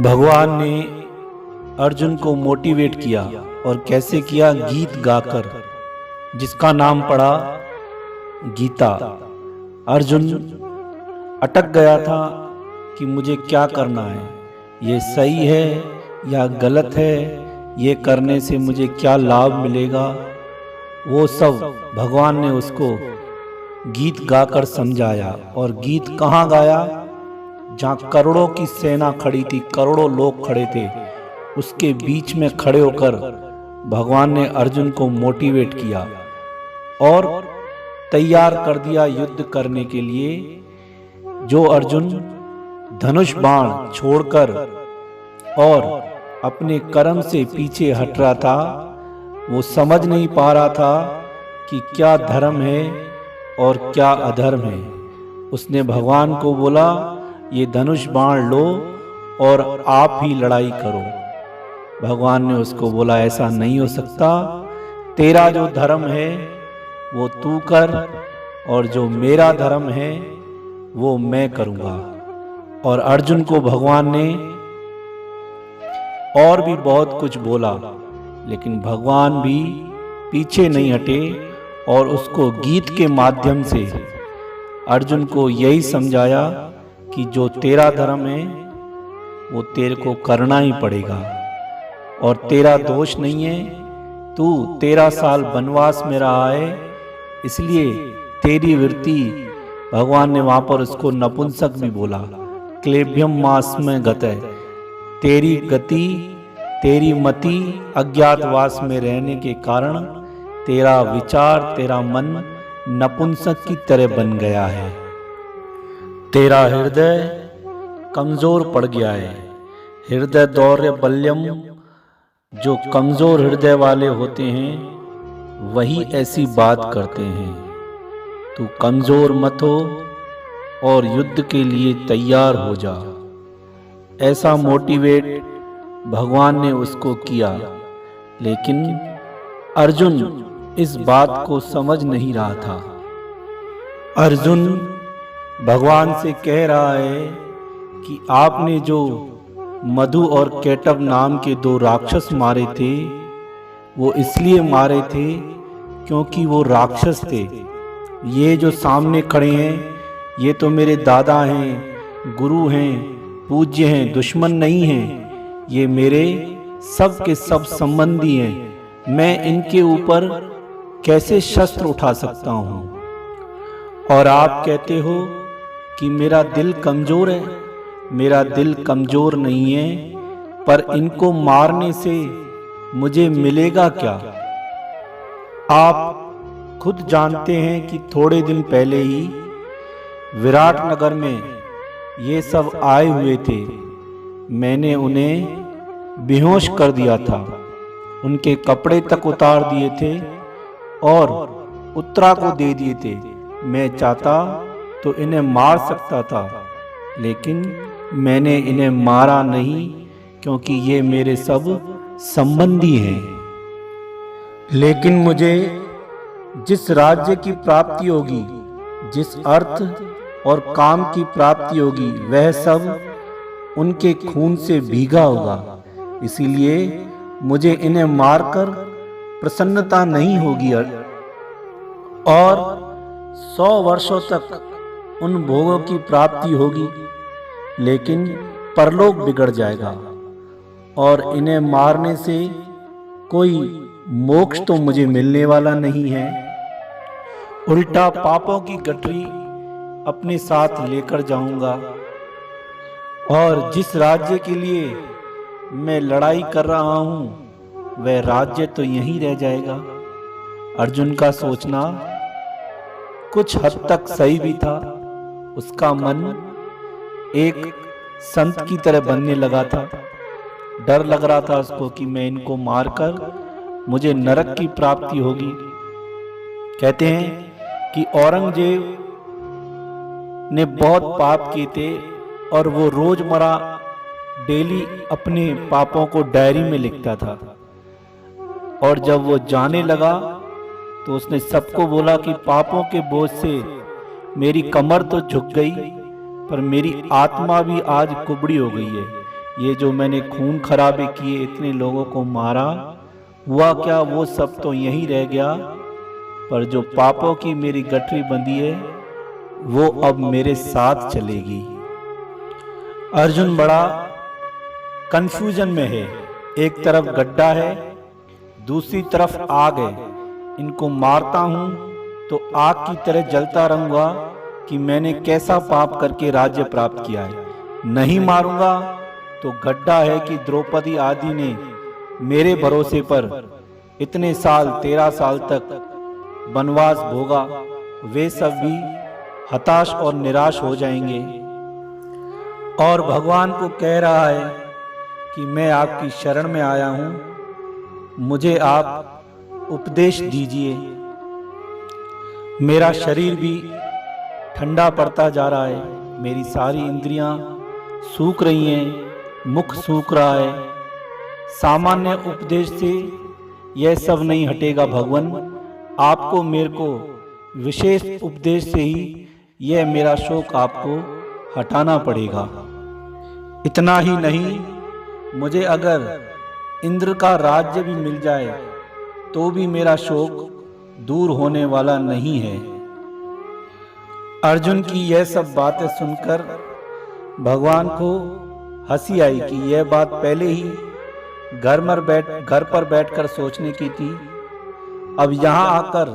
भगवान ने अर्जुन को मोटिवेट किया और कैसे किया, गीत गाकर, जिसका नाम पड़ा गीता। अर्जुन अटक गया था कि मुझे क्या करना है, ये सही है या गलत है, ये करने से मुझे क्या लाभ मिलेगा। वो सब भगवान ने उसको गीत गाकर समझाया। और गीत कहाँ गाया? जहाँ करोड़ों की सेना खड़ी थी, करोड़ों लोग खड़े थे, उसके बीच में खड़े होकर भगवान ने अर्जुन को मोटिवेट किया और तैयार कर दिया युद्ध करने के लिए। जो अर्जुन धनुष बाण छोड़कर और अपने कर्म से पीछे हट रहा था, वो समझ नहीं पा रहा था कि क्या धर्म है और क्या अधर्म है। उसने भगवान को बोला, ये धनुष बाण लो और आप ही लड़ाई करो। भगवान ने उसको बोला, ऐसा नहीं हो सकता, तेरा जो धर्म है वो तू कर और जो मेरा धर्म है वो मैं करूँगा। और अर्जुन को भगवान ने और भी बहुत कुछ बोला, लेकिन भगवान भी पीछे नहीं हटे और उसको गीत के माध्यम से अर्जुन को यही समझाया कि जो तेरा धर्म है वो तेरे को करना ही पड़ेगा और तेरा दोष नहीं है। तू 13 साल वनवास में रहा है, इसलिए तेरी वृत्ति, भगवान ने वहां पर उसको नपुंसक भी बोला, क्लेभ्यम मास में गतः, तेरी गति, तेरी मति अज्ञातवास में रहने के कारण तेरा विचार, तेरा मन नपुंसक की तरह बन गया है। तेरा हृदय कमजोर पड़ गया है। हृदय दौर्य बल्यम, जो कमजोर हृदय वाले होते हैं वही ऐसी बात करते हैं। तू कमजोर मत हो और युद्ध के लिए तैयार हो जा। ऐसा मोटिवेट भगवान ने उसको किया, लेकिन अर्जुन इस बात को समझ नहीं रहा था। अर्जुन भगवान से कह रहा है कि आपने जो मधु और केटव नाम के 2 राक्षस मारे थे, वो इसलिए मारे थे क्योंकि वो राक्षस थे। ये जो सामने खड़े हैं, ये तो मेरे दादा हैं, गुरु हैं, पूज्य हैं, दुश्मन नहीं हैं। ये मेरे सब के सब संबंधी हैं। मैं इनके ऊपर कैसे शस्त्र उठा सकता हूँ? और आप कहते हो कि मेरा दिल कमजोर है। मेरा दिल कमजोर नहीं है, पर इनको मारने से मुझे मिलेगा क्या? आप खुद जानते हैं कि थोड़े दिन पहले ही विराट नगर में ये सब आए हुए थे। मैंने उन्हें बेहोश कर दिया था, उनके कपड़े तक उतार दिए थे और उत्तरा को दे दिए थे। मैं चाहता तो इन्हें मार सकता था, लेकिन मैंने इन्हें मारा नहीं, क्योंकि ये मेरे सब संबंधी हैं। लेकिन मुझे जिस राज्य की प्राप्ति होगी, जिस अर्थ और काम की प्राप्ति होगी, वह सब उनके खून से भीगा होगा। इसीलिए मुझे इन्हें मारकर प्रसन्नता नहीं होगी और 100 वर्षों तक उन भोगों की प्राप्ति होगी, लेकिन परलोक बिगड़ जाएगा और इन्हें मारने से कोई मोक्ष तो मुझे मिलने वाला नहीं है। उल्टा पापों की गठरी अपने साथ लेकर जाऊंगा और जिस राज्य के लिए मैं लड़ाई कर रहा हूं, वह राज्य तो यहीं रह जाएगा। अर्जुन का सोचना कुछ हद तक सही भी था। उसका मन एक संत की तरह बनने लगा था। डर लग रहा था उसको कि मैं इनको मारकर मुझे नरक की प्राप्ति होगी। कहते हैं कि औरंगजेब ने बहुत पाप किए थे और वो रोजमर्रा डेली अपने पापों को डायरी में लिखता था। और जब वो जाने लगा तो उसने सबको बोला कि पापों के बोझ से मेरी कमर तो झुक गई, पर मेरी आत्मा भी आज कुबड़ी हो गई है। ये जो मैंने खून खराबे किए, इतने लोगों को मारा, हुआ क्या? वो सब तो यहीं रह गया, पर जो पापों की मेरी गठरी बंधी है वो अब मेरे साथ चलेगी। अर्जुन बड़ा कंफ्यूजन में है। एक तरफ गड्ढा है, दूसरी तरफ आग है। इनको मारता हूं तो आग की तरह जलता रहूंगा कि मैंने कैसा पाप करके राज्य प्राप्त किया है। नहीं मारूंगा तो गड्ढा है कि द्रौपदी आदि ने मेरे भरोसे पर इतने साल 13 साल तक वनवास भोगा, वे सब भी हताश और निराश हो जाएंगे। और भगवान को कह रहा है कि मैं आपकी शरण में आया हूं, मुझे आप उपदेश दीजिए। मेरा शरीर भी ठंडा पड़ता जा रहा है, मेरी सारी इंद्रियां सूख रही हैं, मुख सूख रहा है। सामान्य उपदेश से यह सब नहीं हटेगा भगवान, आपको मेरे को विशेष उपदेश से ही यह मेरा शोक आपको हटाना पड़ेगा। इतना ही नहीं, मुझे अगर इंद्र का राज्य भी मिल जाए तो भी मेरा शोक दूर होने वाला नहीं है। अर्जुन की यह सब बातें सुनकर भगवान को हंसी आई कि यह बात पहले ही घर पर बैठकर सोचने की थी। अब यहाँ आकर,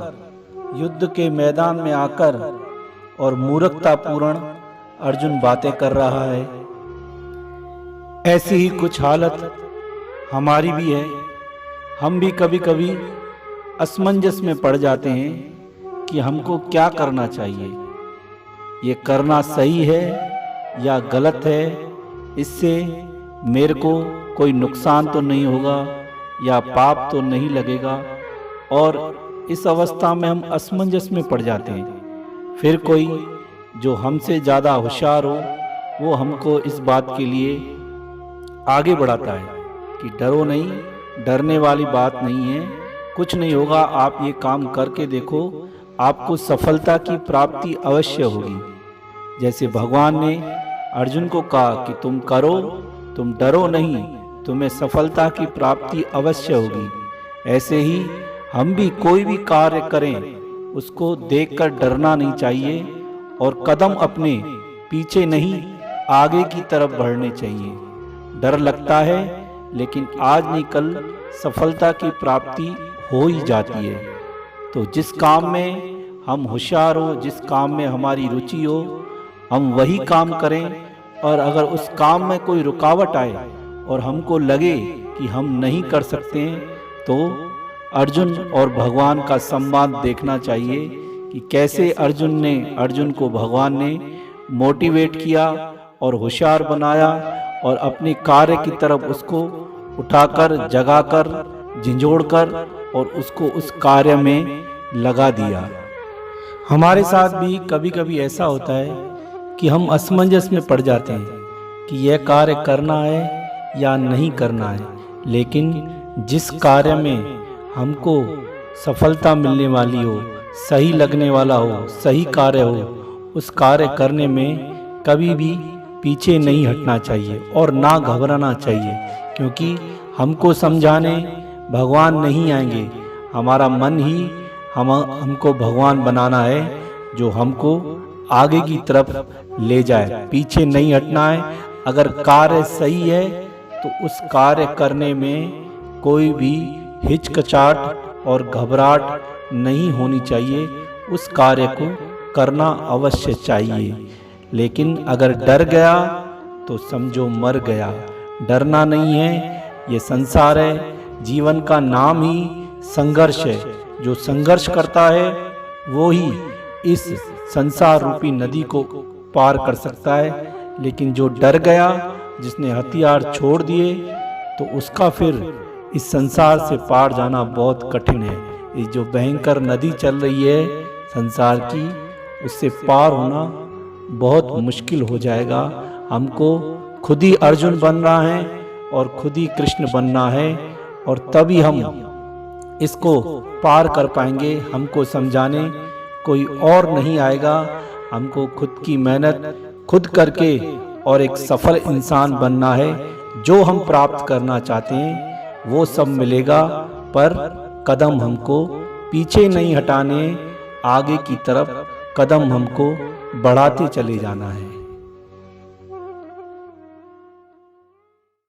युद्ध के मैदान में आकर और मूर्खतापूर्ण अर्जुन बातें कर रहा है। ऐसी ही कुछ हालत हमारी भी है। हम भी कभी कभी असमंजस में पड़ जाते हैं कि हमको क्या करना चाहिए, ये करना सही है या गलत है, इससे मेरे को कोई नुकसान तो नहीं होगा या पाप तो नहीं लगेगा। और इस अवस्था में हम असमंजस में पड़ जाते हैं। फिर कोई जो हमसे ज़्यादा होशियार हो वो हमको इस बात के लिए आगे बढ़ाता है कि डरो नहीं, डरने वाली बात नहीं है, कुछ नहीं होगा, आप ये काम करके देखो, आपको सफलता की प्राप्ति अवश्य होगी। जैसे भगवान ने अर्जुन को कहा कि तुम करो, तुम डरो नहीं, तुम्हें सफलता की प्राप्ति अवश्य होगी। ऐसे ही हम भी कोई भी कार्य करें उसको देखकर डरना नहीं चाहिए और कदम अपने पीछे नहीं आगे की तरफ बढ़ने चाहिए। डर लगता है लेकिन आज नहीं कल सफलता की प्राप्ति हो ही जाती है। तो जिस काम में हम होशियार हो, जिस काम में हमारी रुचि हो, हम वही काम करें। और अगर उस काम में कोई रुकावट आए और हमको लगे कि हम नहीं कर सकते हैं, तो अर्जुन और भगवान का संवाद देखना चाहिए कि कैसे अर्जुन को भगवान ने मोटिवेट किया और होशियार बनाया और अपने कार्य की तरफ उसको उठाकर, जगाकर, झिंझोड़कर और उसको उस कार्य में लगा दिया। हमारे साथ भी कभी कभी ऐसा होता है कि हम असमंजस में पड़ जाते हैं कि यह कार्य करना है या नहीं करना है। लेकिन जिस कार्य में हमको सफलता मिलने वाली हो, सही लगने वाला हो, सही कार्य हो, उस कार्य करने में कभी भी पीछे नहीं हटना चाहिए और ना घबराना चाहिए, क्योंकि हमको समझाने भगवान नहीं आएंगे। हमारा मन ही हमको भगवान बनाना है, जो हमको आगे की तरफ ले जाए, पीछे नहीं हटना है। अगर कार्य सही है तो उस कार्य करने में कोई भी हिचकिचाहट और घबराहट नहीं होनी चाहिए, उस कार्य को करना अवश्य चाहिए। लेकिन अगर डर गया तो समझो मर गया। डरना नहीं है, ये संसार है, जीवन का नाम ही संघर्ष है। जो संघर्ष करता है वो ही इस संसार रूपी नदी को पार कर सकता है। लेकिन जो डर गया, जिसने हथियार छोड़ दिए, तो उसका फिर इस संसार से पार जाना बहुत कठिन है। ये जो भयंकर नदी चल रही है संसार की, उससे पार होना बहुत मुश्किल हो जाएगा। हमको खुद ही अर्जुन बनना है और खुद ही कृष्ण बनना है, और तभी हम इसको पार कर पाएंगे। हमको समझाने कोई और नहीं आएगा। हमको खुद की मेहनत खुद करके और एक सफल इंसान बनना है, जो हम प्राप्त करना चाहते हैं वो सब मिलेगा, पर कदम हमको पीछे नहीं हटाने, आगे की तरफ कदम हमको बढ़ाते चले जाना है।